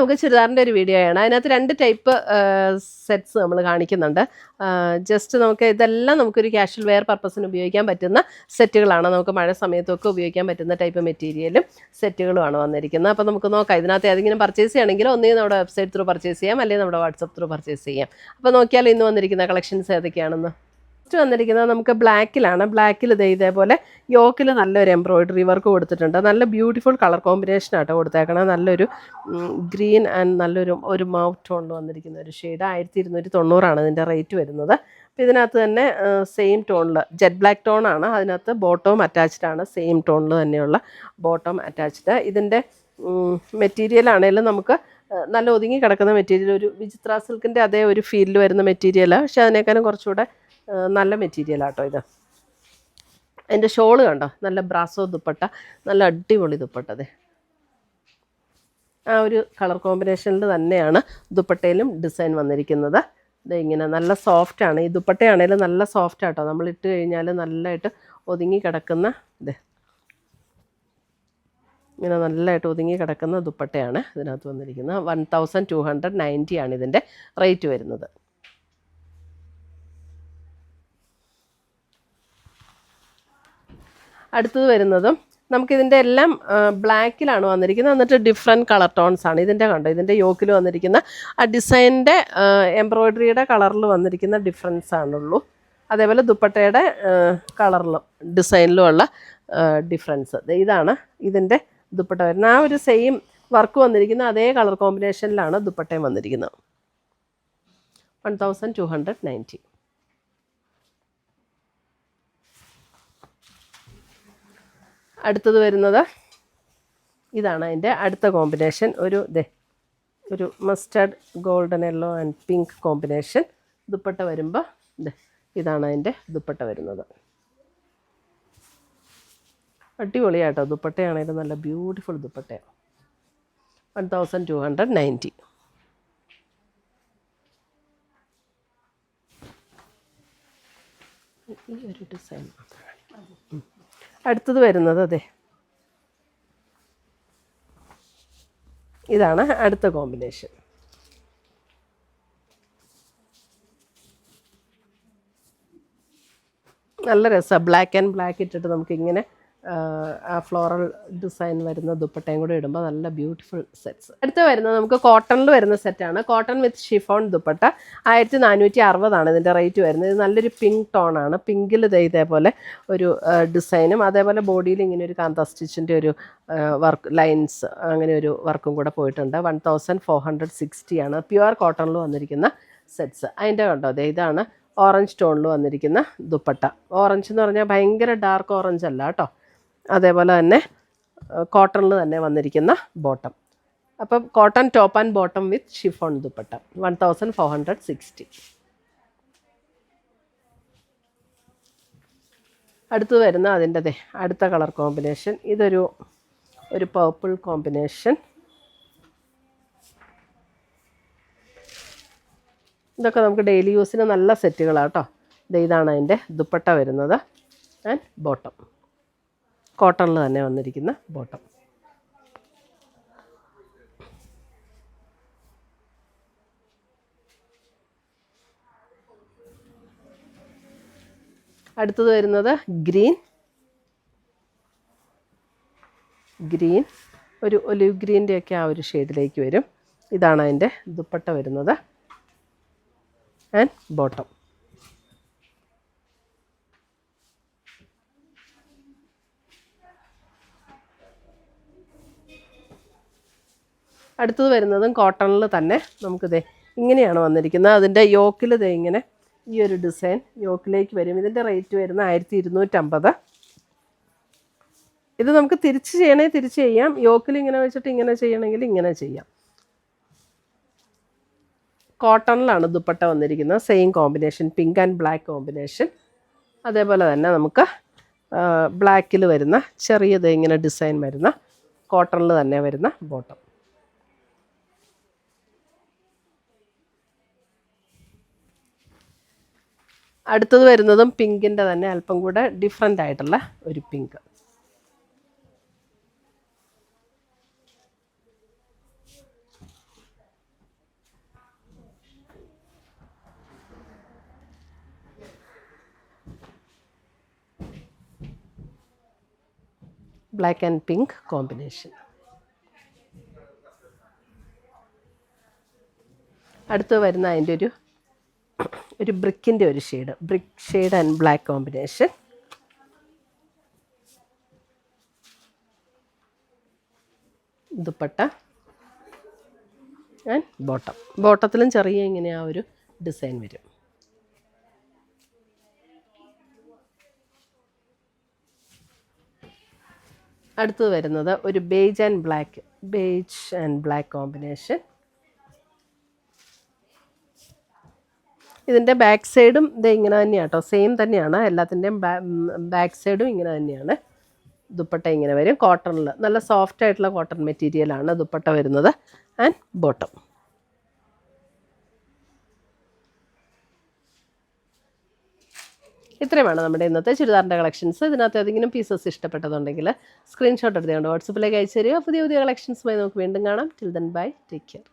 നമുക്ക് ചുരിദാറിൻ്റെ ഒരു വീഡിയോ ആണ്. അതിനകത്ത് 2 ടൈപ്പ് സെറ്റ്സ് നമ്മൾ കാണിക്കുന്നുണ്ട്. ജസ്റ്റ് നമുക്ക് ഇതെല്ലാം നമുക്കൊരു ക്യാഷ്വൽ വെയർ പർപ്പസിന് ഉപയോഗിക്കാൻ പറ്റുന്ന സെറ്റുകളാണ്. നമുക്ക് മഴ സമയത്തൊക്കെ ഉപയോഗിക്കാൻ പറ്റുന്ന ടൈപ്പ് മെറ്റീരിയലും സെറ്റുകളുമാണ് വന്നിരിക്കുന്നത്. അപ്പോൾ നമുക്ക് നോക്കാം. ഇതിനകത്ത് ഏതെങ്കിലും പർച്ചേസ് ചെയ്യണമെങ്കിൽ ഒന്നുകിൽ നമ്മുടെ വെബ്സൈറ്റ് ത്രൂ പർച്ചേസ് ചെയ്യാം, അല്ലെങ്കിൽ നമ്മുടെ വാട്സപ്പ് ത്രൂ പർച്ചേസ് ചെയ്യാം. അപ്പോൾ നോക്കിയാൽ ഇന്ന് വന്നിരിക്കുന്ന കളക്ഷൻസ് ഏതൊക്കെയാണെന്ന്. ഫസ്റ്റ് വന്നിരിക്കുന്നത് നമുക്ക് ബ്ലാക്കിലാണ്. ബ്ലാക്കിൽ ഇതേപോലെ യോക്കിൽ നല്ലൊരു എംബ്രോയിഡറി വർക്ക് കൊടുത്തിട്ടുണ്ട്. നല്ല ബ്യൂട്ടിഫുൾ കളർ കോമ്പിനേഷനാട്ടോ കൊടുത്തേക്കണം. നല്ലൊരു ഗ്രീൻ ആൻഡ് നല്ലൊരു മൗ ടോണിൽ വന്നിരിക്കുന്ന ഒരു ഷെയ്ഡ്. 1290 ഇതിൻ്റെ റേറ്റ് വരുന്നത്. അപ്പോൾ ഇതിനകത്ത് തന്നെ സെയിം ടോണിൽ ജെറ്റ് ബ്ലാക്ക് ടോണാണ്. അതിനകത്ത് ബോട്ടവും അറ്റാച്ച്ഡ് ആണ്. സെയിം ടോണിൽ തന്നെയുള്ള ബോട്ടം അറ്റാച്ച്ഡ്. ഇതിൻ്റെ മെറ്റീരിയൽ ആണെങ്കിലും നമുക്ക് നല്ല ഒതുങ്ങി കിടക്കുന്ന മെറ്റീരിയൽ, ഒരു വിചിത്ര സിൽക്കിൻ്റെ അതേ ഒരു ഫീലിൽ വരുന്ന മെറ്റീരിയലാണ്. പക്ഷേ അതിനേക്കാളും കുറച്ചുകൂടെ നല്ല മെറ്റീരിയലാട്ടോ ഇത്. അതിൻ്റെ ഷോള് കണ്ടോ, നല്ല ബ്രാസോ ദുപ്പട്ട, നല്ല അടിപൊളി ദുപ്പട്ടത്. ആ ഒരു കളർ കോമ്പിനേഷനിൽ തന്നെയാണ് ദുപ്പട്ടയിലും ഡിസൈൻ വന്നിരിക്കുന്നത്. ഇത് ഇങ്ങനെ നല്ല സോഫ്റ്റാണ്. ഈ ദുപ്പട്ടയാണേലും നല്ല സോഫ്റ്റ് ആട്ടോ. നമ്മൾ ഇട്ട് കഴിഞ്ഞാൽ നല്ലതായിട്ട് ഒതുങ്ങി കിടക്കുന്ന ഇത്, ഇങ്ങനെ നല്ലതായിട്ട് ഒതുങ്ങി കിടക്കുന്ന ദുപ്പട്ടയാണ് ഇതിനകത്ത് വന്നിരിക്കുന്നത്. 1290 ഇതിൻ്റെ റേറ്റ് വരുന്നത്. അടുത്തത് വരുന്നതും നമുക്കിതിൻ്റെ എല്ലാം ബ്ലാക്കിലാണ് വന്നിരിക്കുന്നത്. എന്നിട്ട് ഡിഫറെൻറ്റ് കളർ ടോൺസ് ആണ്. ഇതിൻ്റെ കണ്ടോ, ഇതിൻ്റെ യോക്കിൽ വന്നിരിക്കുന്ന ആ ഡിസൈനിൻ്റെ എംബ്രോയ്ഡറിയുടെ കളറിൽ വന്നിരിക്കുന്ന ഡിഫറൻസ് ആണുള്ളൂ. അതേപോലെ ദുപ്പട്ടയുടെ കളറിലും ഡിസൈനിലും ഉള്ള ഡിഫറൻസ്. ഇതാണ് ഇതിൻ്റെ ദുപ്പട്ട വരുന്നത്. ആ ഒരു സെയിം വർക്ക് വന്നിരിക്കുന്ന അതേ കളർ കോമ്പിനേഷനിലാണ് ദുപ്പട്ടയും വന്നിരിക്കുന്നത്. 1290. അടുത്തത് വരുന്നത് ഇതാണ് അതിൻ്റെ അടുത്ത കോമ്പിനേഷൻ. ഒരു mustard golden yellow and pink combination dupatta വരുമ്പോൾ ഇതാണ് അതിൻ്റെ ദുപ്പട്ട വരുന്നത്. അടിപൊളിയാട്ടോ ദുപ്പട്ടയാണെങ്കിലും നല്ല ബ്യൂട്ടിഫുൾ ദുപ്പട്ടയാണ്. 1290. ഈ ഒരു ഡിസൈൻ അടുത്തത് വരുന്നത് ഇതാണ് അടുത്ത കോമ്പിനേഷൻ. നല്ല രസമാണ്. ബ്ലാക്ക് ആൻഡ് ബ്ലാക്ക് ഇട്ടിട്ട് നമുക്കിങ്ങനെ ആ ഫ്ലോറൽ ഡിസൈൻ വരുന്ന ദുപ്പട്ടയും കൂടെ ഇടുമ്പോൾ നല്ല ബ്യൂട്ടിഫുൾ സെറ്റ്സ്. അടുത്ത് വരുന്നത് നമുക്ക് കോട്ടണിൽ വരുന്ന സെറ്റാണ്. കോട്ടൺ വിത്ത് ഷിഫോൺ ദുപ്പട്ട. 1460 ഇതിൻ്റെ റേറ്റ് വരുന്നത്. ഇത് നല്ലൊരു പിങ്ക് ടോണാണ്. പിങ്കിൽ ഇതേപോലെ ഒരു ഡിസൈനും അതേപോലെ ബോഡിയിൽ ഇങ്ങനെ ഒരു കാന്ത സ്റ്റിച്ചിൻ്റെ ഒരു വർക്ക് ലൈൻസ് അങ്ങനെ ഒരു വർക്കും കൂടെ പോയിട്ടുണ്ട്. 1460 പ്യുവർ കോട്ടണിൽ വന്നിരിക്കുന്ന സെറ്റ്സ്. അതിൻ്റെ കണ്ടോ ഇതാണ് ഓറഞ്ച് ടോണിൽ വന്നിരിക്കുന്ന ദുപ്പട്ട. ഓറഞ്ച് എന്ന് പറഞ്ഞാൽ ഭയങ്കര ഡാർക്ക് ഓറഞ്ച് അല്ല കേട്ടോ. അതേപോലെ തന്നെ കോട്ടണിൽ തന്നെ വന്നിരിക്കുന്ന ബോട്ടം. അപ്പം cotton top and bottom with chiffon dupatta. 1460. അടുത്ത് വരുന്ന അതിൻ്റെ അടുത്ത കളർ കോമ്പിനേഷൻ. ഇതൊരു പർപ്പിൾ കോമ്പിനേഷൻ. ഇതൊക്കെ നമുക്ക് ഡെയിലി യൂസിന് നല്ല സെറ്റുകളാണ് കേട്ടോ. ഇതാണ് അതിൻ്റെ ദുപ്പട്ട വരുന്നത് ആൻഡ് ബോട്ടം. കോട്ടണിൽ തന്നെ വന്നിരിക്കുന്ന ബോട്ടം. അടുത്തത് വരുന്നത് ഗ്രീൻ. ഒരു ഒലിവ് ഗ്രീൻ്റെയൊക്കെ ആ ഒരു ഷെയ്ഡിലേക്ക് വരും. ഇതാണ് അതിൻ്റെ ദുപ്പട്ട വരുന്നത് ആൻഡ് ബോട്ടം. അടുത്തത് വരുന്നതും കോട്ടണിൽ തന്നെ ഇങ്ങനെയാണ് വന്നിരിക്കുന്നത്. അതിൻ്റെ യോക്കിൽ ഇങ്ങനെ ഈ ഒരു ഡിസൈൻ യോക്കിലേക്ക് വരും. ഇതിൻ്റെ റേറ്റ് വരുന്നത് 1250. ഇത് നമുക്ക് തിരിച്ച് ചെയ്യണമെങ്കിൽ തിരിച്ച് ചെയ്യാം. യോക്കിൽ ഇങ്ങനെ വെച്ചിട്ട് ഇങ്ങനെ ചെയ്യണമെങ്കിൽ ഇങ്ങനെ ചെയ്യാം. കോട്ടണിലാണ് ദുപ്പട്ട വന്നിരിക്കുന്നത്. Same combination, pink and black combination. അതേപോലെ തന്നെ നമുക്ക് ബ്ലാക്കിൽ വരുന്ന ചെറിയത് ഇങ്ങനെ ഡിസൈൻ വരുന്ന കോട്ടണിൽ തന്നെ വരുന്ന ബോട്ടം. അടുത്തത് വരുന്നതും പിങ്കിൻ്റെ തന്നെ അല്പം കൂടെ ഡിഫറെൻ്റ് ആയിട്ടുള്ള ഒരു pink. Black and pink combination. അടുത്ത് വരുന്ന അതിൻ്റെ ഒരു ബ്രിക്കിൻ്റെ ഒരു shade, brick shade and black combination. Dupatta and ബോട്ടത്തിലും ചെറിയ ഇങ്ങനെ ആ ഒരു ഡിസൈൻ വരും. അടുത്തത് വരുന്നത് ഒരു ബേജ് ആൻഡ് ബ്ലാക്ക് കോമ്പിനേഷൻ. ഇതിൻ്റെ ബാക്ക് സൈഡും ഇത് ഇങ്ങനെ തന്നെയാണ് കേട്ടോ, സെയിം തന്നെയാണ് എല്ലാത്തിൻ്റെയും. ബാക്ക് സൈഡും ഇങ്ങനെ തന്നെയാണ്. ദുപ്പട്ട ഇങ്ങനെ വരും, കോട്ടണിൽ നല്ല സോഫ്റ്റ് ആയിട്ടുള്ള കോട്ടൺ മെറ്റീരിയലാണ് ദുപ്പട്ട വരുന്നത്. And bottom. ഇത്രയുമാണ് നമ്മുടെ ഇന്നത്തെ ചുരിദാറിൻ്റെ കളക്ഷൻസ്. ഇതിനകത്ത് ഏതെങ്കിലും പീസസ് ഇഷ്ടപ്പെട്ടതുണ്ടെങ്കിൽ സ്ക്രീൻഷോട്ട് എടുത്തുകൊണ്ട് വാട്സപ്പിലേക്ക് അയച്ചു തരിക. പുതിയ കളക്ഷൻസുമായി നമുക്ക് വീണ്ടും കാണാം. Till then bye, take care.